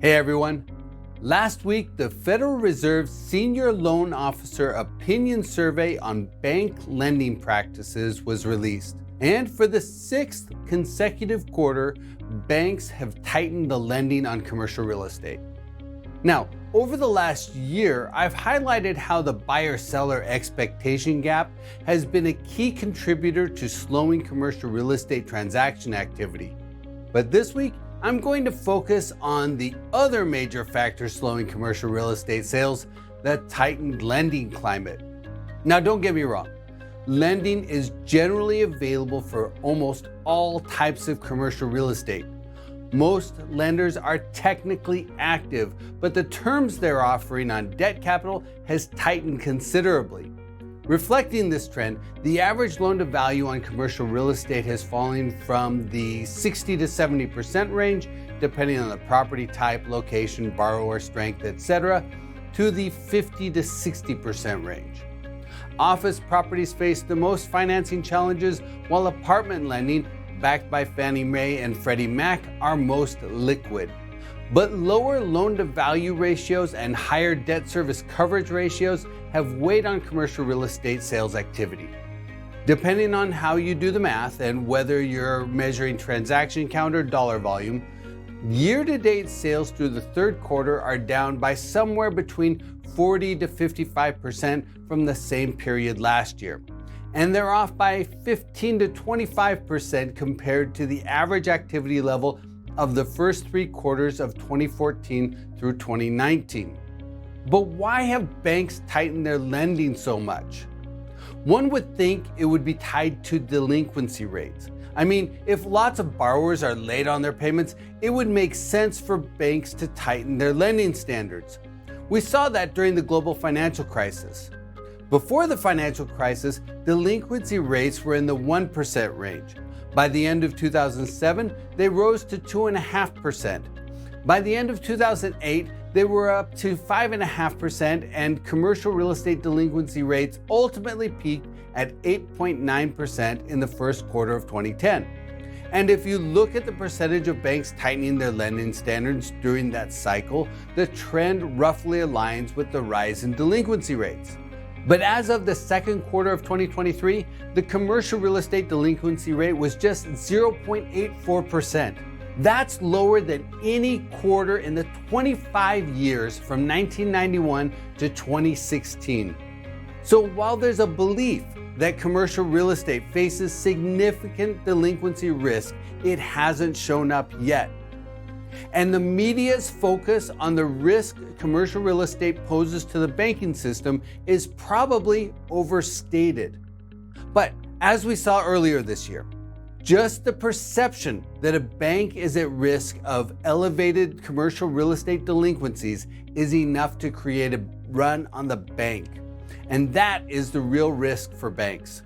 Hey everyone. Last week, the Federal Reserve's Senior Loan Officer Opinion Survey on Bank Lending Practices was released. And for the sixth consecutive quarter, banks have tightened the lending on commercial real estate. Now, over the last year, I've highlighted how the buyer-seller expectation gap has been a key contributor to slowing commercial real estate transaction activity. But this week, I'm going to focus on the other major factor slowing commercial real estate sales, the tightened lending climate. Now, don't get me wrong. Lending is generally available for almost all types of commercial real estate. Most lenders are technically active, but the terms they're offering on debt capital has tightened considerably. Reflecting this trend, the average loan to value on commercial real estate has fallen from the 60 to 70% range, depending on the property type, location, borrower strength, etc., to the 50 to 60% range. Office properties face the most financing challenges, while apartment lending, backed by Fannie Mae and Freddie Mac, are most liquid. But lower loan-to-value ratios and higher debt service coverage ratios have weighed on commercial real estate sales activity. Depending on how you do the math and whether you're measuring transaction count or dollar volume, year-to-date sales through the third quarter are down by somewhere between 40 to 55% from the same period last year. And they're off by 15 to 25% compared to the average activity level of the first 3 quarters of 2014 through 2019. But why have banks tightened their lending so much? One would think it would be tied to delinquency rates. I mean, if lots of borrowers are late on their payments, it would make sense for banks to tighten their lending standards. We saw that during the global financial crisis. Before the financial crisis, delinquency rates were in the 1% range. By the end of 2007, they rose to 2.5%. By the end of 2008, they were up to 5.5%, and commercial real estate delinquency rates ultimately peaked at 8.9% in the first quarter of 2010. And if you look at the percentage of banks tightening their lending standards during that cycle, the trend roughly aligns with the rise in delinquency rates. But as of the second quarter of 2023, the commercial real estate delinquency rate was just 0.84%. That's lower than any quarter in the 25 years from 1991 to 2016. So while there's a belief that commercial real estate faces significant delinquency risk, it hasn't shown up yet. And the media's focus on the risk commercial real estate poses to the banking system is probably overstated. But as we saw earlier this year, just the perception that a bank is at risk of elevated commercial real estate delinquencies is enough to create a run on the bank. And that is the real risk for banks.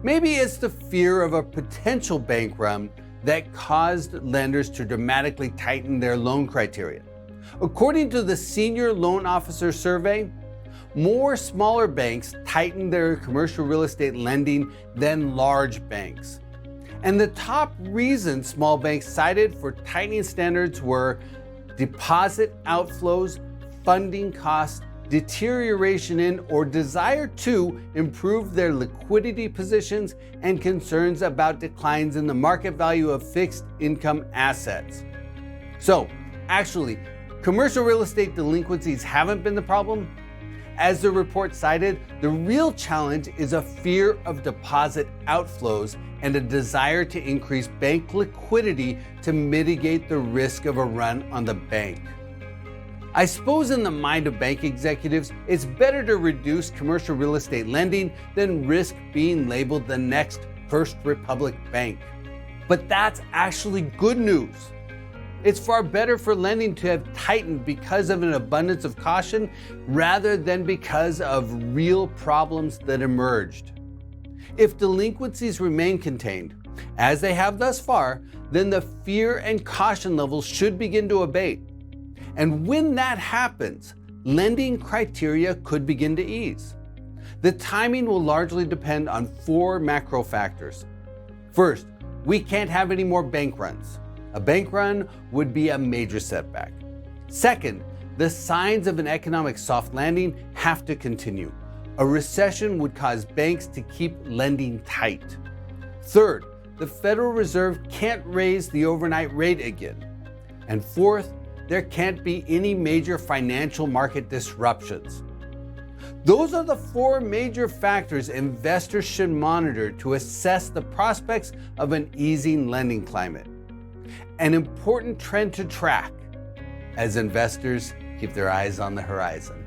Maybe it's the fear of a potential bank run that caused lenders to dramatically tighten their loan criteria. According to the Senior Loan Officer Survey, more smaller banks tightened their commercial real estate lending than large banks. And the top reasons small banks cited for tightening standards were deposit outflows, funding costs, deterioration in or desire to improve their liquidity positions, and concerns about declines in the market value of fixed income assets. So, actually, commercial real estate delinquencies haven't been the problem. As the report cited, the real challenge is a fear of deposit outflows and a desire to increase bank liquidity to mitigate the risk of a run on the bank. I suppose in the mind of bank executives, it's better to reduce commercial real estate lending than risk being labeled the next First Republic Bank. But that's actually good news. It's far better for lending to have tightened because of an abundance of caution rather than because of real problems that emerged. If delinquencies remain contained, as they have thus far, then the fear and caution levels should begin to abate. And when that happens, lending criteria could begin to ease. The timing will largely depend on 4 macro factors. First, we can't have any more bank runs. A bank run would be a major setback. Second, the signs of an economic soft landing have to continue. A recession would cause banks to keep lending tight. Third, the Federal Reserve can't raise the overnight rate again. And fourth, there can't be any major financial market disruptions. Those are the four major factors investors should monitor to assess the prospects of an easing lending climate. An important trend to track as investors keep their eyes on the horizon.